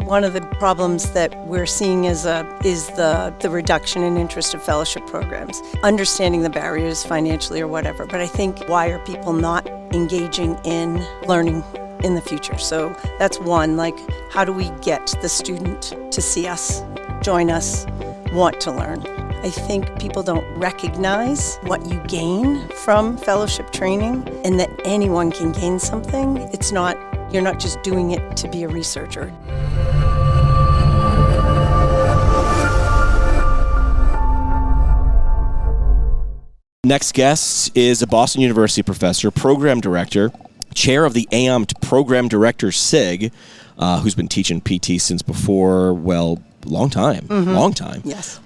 one of the problems that we're seeing is the reduction in interest of fellowship programs, understanding the barriers financially or whatever. But I think, why are people not engaging in learning in the future? So that's one, like, how do we get the student to see us, join us, want to learn? I think people don't recognize what you gain from fellowship training, and that anyone can gain something. You're not just doing it to be a researcher. Next guest is a Boston University professor, program director, chair of the AAOMPT Program Director SIG, who's been teaching PT since before, long time. Yes.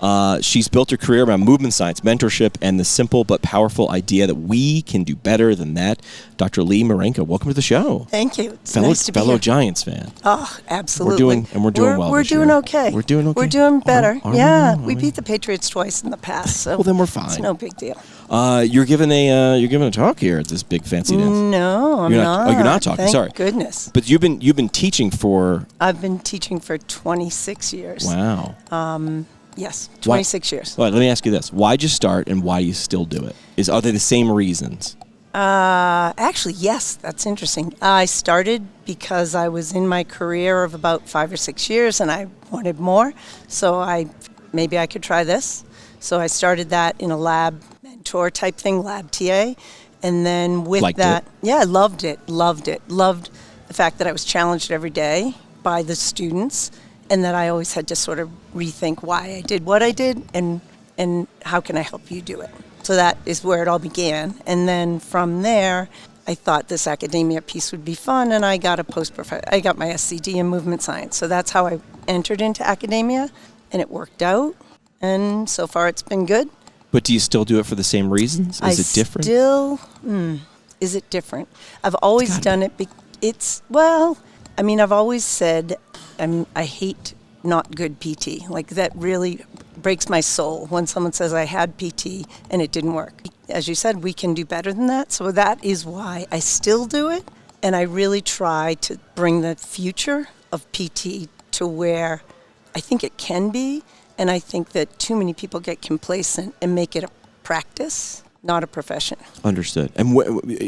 She's built her career around movement science, mentorship, and the simple but powerful idea that we can do better than that. Dr. Lee Marinko, welcome to the show. Thank you. It's nice to be fellow here. Giants fan. Oh, absolutely. We're doing well. We're doing okay. We're doing okay. We're doing better. Are we? We beat the Patriots twice in the past, so well, then we're fine. It's no big deal. You're giving a talk here at this big fancy dance. No, I'm not. Oh, you're not talking. Thank Sorry. Goodness. But you've been teaching for. I've been teaching for 26 years. Wow. Yes, 26 years. Well, let me ask you this: why'd you start, and why do you still do it? Are they the same reasons? Actually, yes. That's interesting. I started because I was in my career of about 5 or 6 years, and I wanted more. So maybe I could try this. So I started that in a lab mentor type thing, lab TA, and then with Liked that, it? yeah, I loved it. Loved the fact that I was challenged every day by the students, and that I always had to sort of rethink why I did what I did, and how can I help you do it. So that is where it all began. And then from there, I thought this academia piece would be fun, and I got I got my SCD in movement science. So that's how I entered into academia, and it worked out. And so far, it's been good. But do you still do it for the same reasons? Is it different? Is it different? I've always done it. I've always said I hate not good PT. Like, that really breaks my soul when someone says I had PT and it didn't work. As you said, we can do better than that. So that is why I still do it. And I really try to bring the future of PT to where I think it can be. And I think that too many people get complacent and make it a practice, not a profession. Understood. And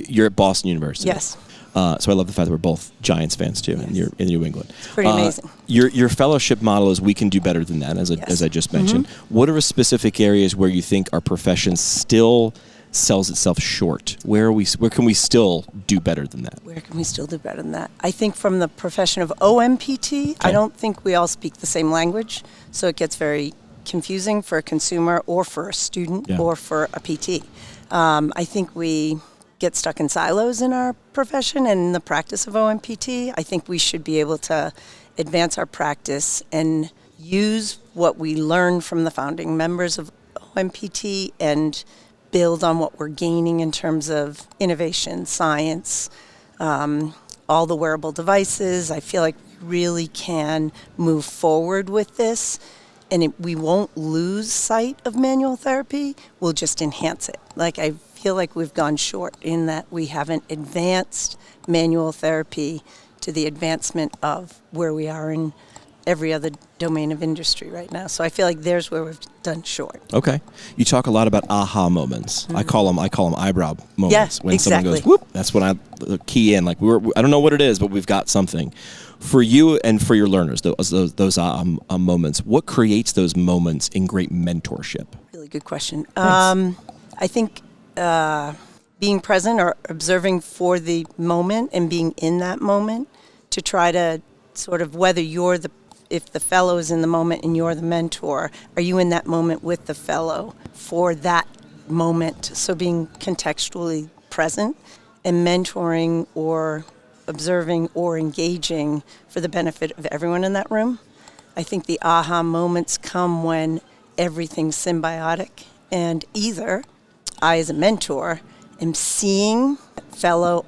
you're at Boston University. Yes. So I love the fact that we're both Giants fans too, yes. and you're in New England. It's pretty amazing. Your fellowship model is we can do better than that, as I just mentioned. Mm-hmm. What are specific areas where you think our profession still sells itself short? Where can we still do better than that? Where can we still do better than that? I think from the profession of OMPT, okay. I don't think we all speak the same language, so it gets very confusing for a consumer or for a student or for a PT. I think we get stuck in silos in our profession and in the practice of OMPT. I think we should be able to advance our practice and use what we learned from the founding members of OMPT and build on what we're gaining in terms of innovation, science, all the wearable devices. I feel like we really can move forward with this, and we won't lose sight of manual therapy. We'll just enhance it. Like, I feel like we've gone short in that we haven't advanced manual therapy to the advancement of where we are in every other domain of industry right now. So I feel like there's where we've done short. Okay. You talk a lot about aha moments. Mm-hmm. I call them eyebrow moments. Yes, when exactly. Someone goes, whoop, that's when I key in. Like, I don't know what it is, but we've got something. For you and for your learners, those moments, what creates those moments in great mentorship? Really good question. I think being present or observing for the moment and being in that moment to try to sort of, whether if the fellow is in the moment and you're the mentor, are you in that moment with the fellow for that moment? So being contextually present and mentoring or observing or engaging for the benefit of everyone in that room. I think the aha moments come when everything's symbiotic, and either I, as a mentor, am seeing that fellow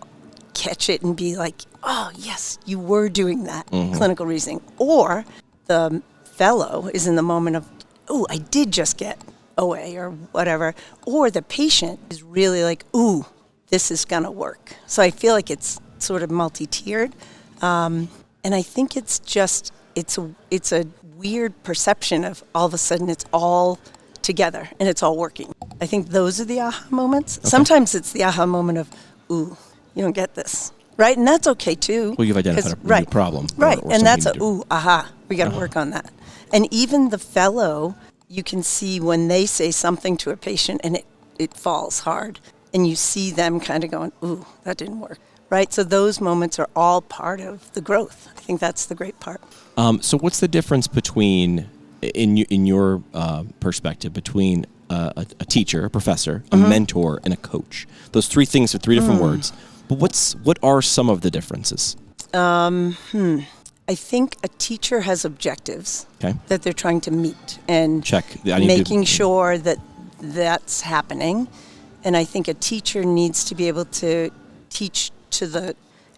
catch it and be like, oh, yes, you were doing that, clinical reasoning. Or the fellow is in the moment of, oh, I did just get OA or whatever. Or the patient is really like, ooh, this is going to work. So I feel like it's sort of multi-tiered. And I think it's just it's a weird perception of all of a sudden it's all together and it's all working. I think those are the aha moments. Okay. Sometimes it's the aha moment of, ooh, you don't get this. Right? And that's okay too. Well, you've identified a problem. Right. Or and that's aha, we got to work on that. And even the fellow, you can see when they say something to a patient and it falls hard. And you see them kind of going, ooh, that didn't work. Right? So those moments are all part of the growth. I think that's the great part. So what's the difference between, in your perspective, between a teacher, a professor, a mentor, and a coach? Those three things are three different words. But what are some of the differences? I think a teacher has objectives that they're trying to meet and making sure that that's happening. And I think a teacher needs to be able to teach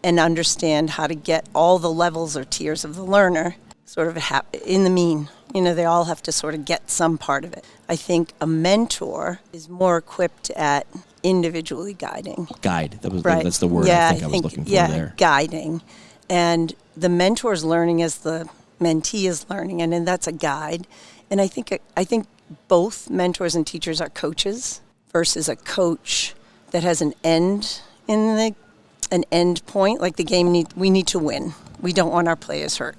and understand how to get all the levels or tiers of the learner sort of in the mean. They all have to sort of get some part of it. I think a mentor is more equipped at individually guiding. That's the word I think I was looking for there. Guiding. And the mentor is learning as the mentee is learning, and then that's a guide. And I think both mentors and teachers are coaches versus a coach that has an end point, like the game we need to win. We don't want our players hurt.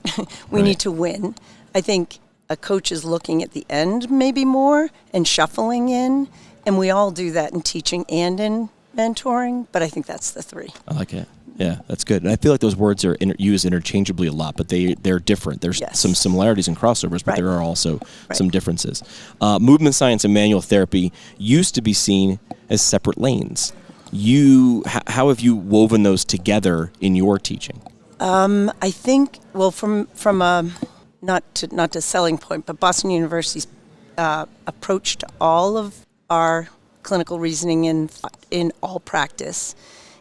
We need to win. I think a coach is looking at the end maybe more and shuffling in, and we all do that in teaching and in mentoring, but I think that's the three. I like it. Yeah, that's good. And I feel like those words are used interchangeably a lot, but they're different. There's some similarities and crossovers, but there are also some differences. Movement science and manual therapy used to be seen as separate lanes. How have you woven those together in your teaching? I think, well, from a not to selling point, but Boston University's approach to all of our clinical reasoning in all practice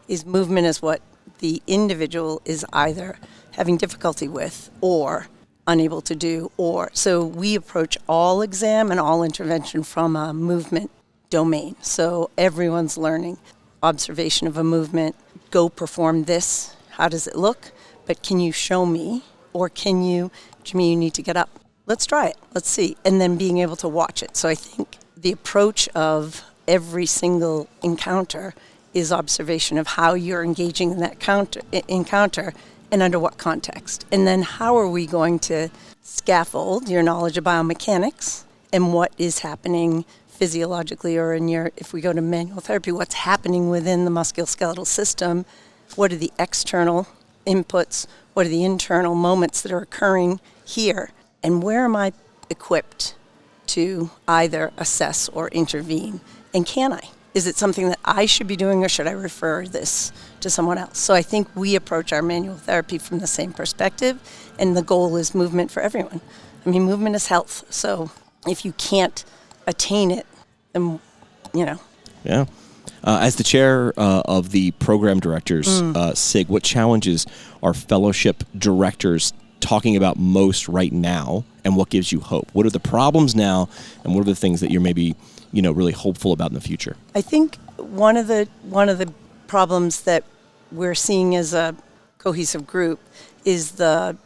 is movement is what the individual is either having difficulty with or unable to do, so we approach all exam and all intervention from a movement domain. So everyone's learning observation of a movement, go perform this, how does it look, but can you show me, or Jimmy, you need to get up. Let's try it, let's see, and then being able to watch it. So I think the approach of every single encounter is observation of how you're engaging in that encounter and under what context. And then how are we going to scaffold your knowledge of biomechanics and what is happening physiologically, or if we go to manual therapy, what's happening within the musculoskeletal system, what are the external inputs, what are the internal moments that are occurring here, and where am I equipped to either assess or intervene, and can I? Is it something that I should be doing, or should I refer this to someone else? So I think we approach our manual therapy from the same perspective, and the goal is movement for everyone. I mean, movement is health, so if you can't attain it, then, Yeah. As the chair of the program directors SIG, what challenges are fellowship directors talking about most right now, and what gives you hope? What are the problems now, and what are the things that you're maybe really hopeful about in the future? I think one of the problems that we're seeing as a cohesive group is the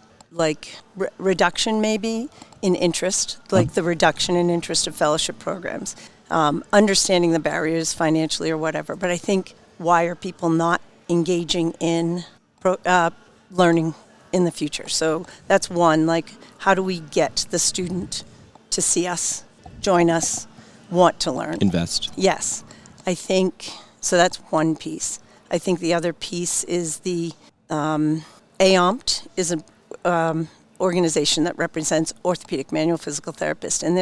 reduction maybe in interest, the reduction in interest of fellowship programs. Understanding the barriers financially or whatever, but I think why are people not engaging in learning in the future? So that's one, how do we get the student to see us, join us, want to learn? Invest. Yes. I think, so that's one piece. I think the other piece is the AAOMPT is an organization that represents orthopedic manual physical therapists, and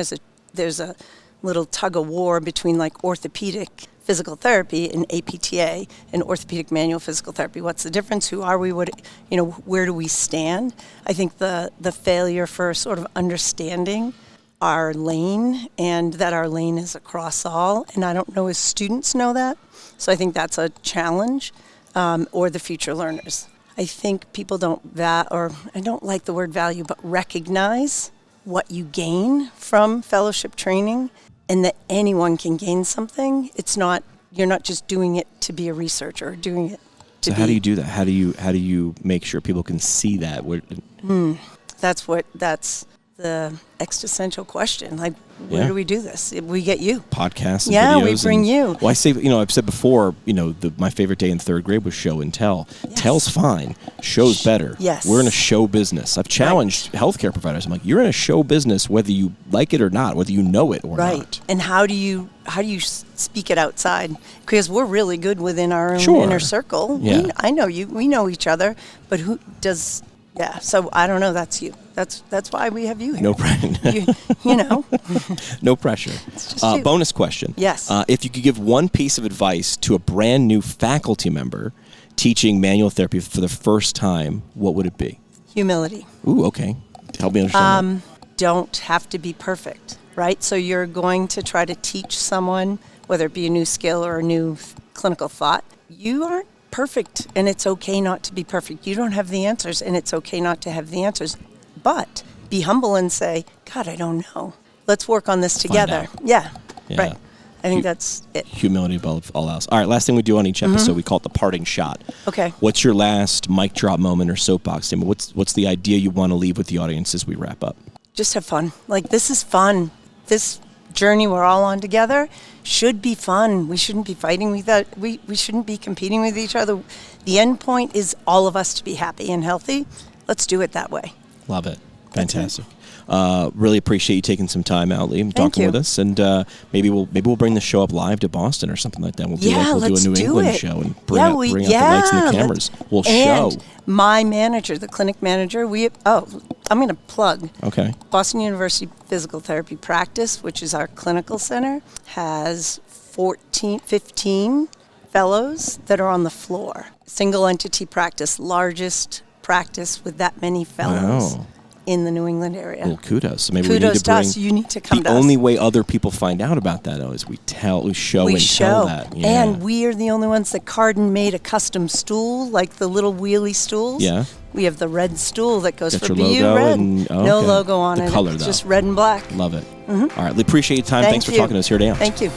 there's a little tug of war between orthopedic physical therapy and APTA and orthopedic manual physical therapy. What's the difference? Who are we? Where do we stand? I think the failure for sort of understanding our lane, and that our lane is across all, and I don't know if students know that, so I think that's a challenge, or the future learners. I think people I don't like the word value, but recognize what you gain from fellowship training, and that anyone can gain something. You're not just doing it to be a researcher, or doing it to So how do you do that? How do you make sure people can see that? That's the existential question. Like, where do we do this? We get you. Podcasts and yeah, videos. We bring you. Well, I say, I've said before, my favorite day in third grade was show and tell. Yes. Tell's fine. Show's better. Yes. We're in a show business. I've challenged healthcare providers. I'm like, you're in a show business whether you like it or not, whether you know it or not. And how do you speak it outside? Because we're really good within our own inner circle. Yeah. I know you. We know each other. But who does... Yeah, so I don't know. That's you. That's why we have you here. No pressure. No pressure. Bonus question. Yes. If you could give one piece of advice to a brand new faculty member teaching manual therapy for the first time, what would it be? Humility. Ooh, okay. Help me understand that. Don't have to be perfect, right? So you're going to try to teach someone, whether it be a new skill or a new clinical thought. You aren't perfect, and it's okay not to be perfect. You don't have the answers, and it's okay not to have the answers. But be humble and say, God, I don't know. Let's work on this together. Yeah, right. I think that's it. Humility above all else. All right, last thing we do on each episode, we call it the parting shot. Okay. What's your last mic drop moment or soapbox statement? What's the idea you want to leave with the audience as we wrap up? Just have fun. Like, this is fun. This journey we're all on together should be fun. We shouldn't be fighting with that. We shouldn't be competing with each other. The end point is all of us to be happy and healthy. Let's do it that way. Love it. Fantastic. Really appreciate you taking some time out, Lee, and talking with us. And maybe we'll bring the show up live to Boston or something like that. We'll do a New England show and bring out the lights and the cameras. We'll show. My manager, the clinic manager, I'm going to plug. Okay. Boston University Physical Therapy Practice, which is our clinical center, has 15 fellows that are on the floor. Single entity practice, largest practice with that many fellows. Wow. In the New England area. Well, kudos. So maybe kudos we need to bring us. You need to come to us. The only way other people find out about that, though, is we show that. Yeah. And we are the only ones that Cardin made a custom stool, like the little wheelie stools. Yeah. We have the red stool that goes for BU red. No logo on it. Color, it's though. just red and black. Love it. Mm-hmm. All right. We appreciate your time. Thanks for talking to us here today. Thank you.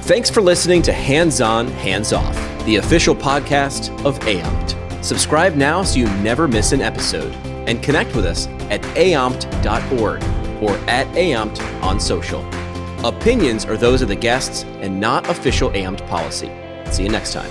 Thanks for listening to Hands On, Hands Off, the official podcast of AAOMPT. Subscribe now so you never miss an episode. And connect with us at aompt.org or at AAOMPT on social. Opinions are those of the guests and not official AAOMPT policy. See you next time.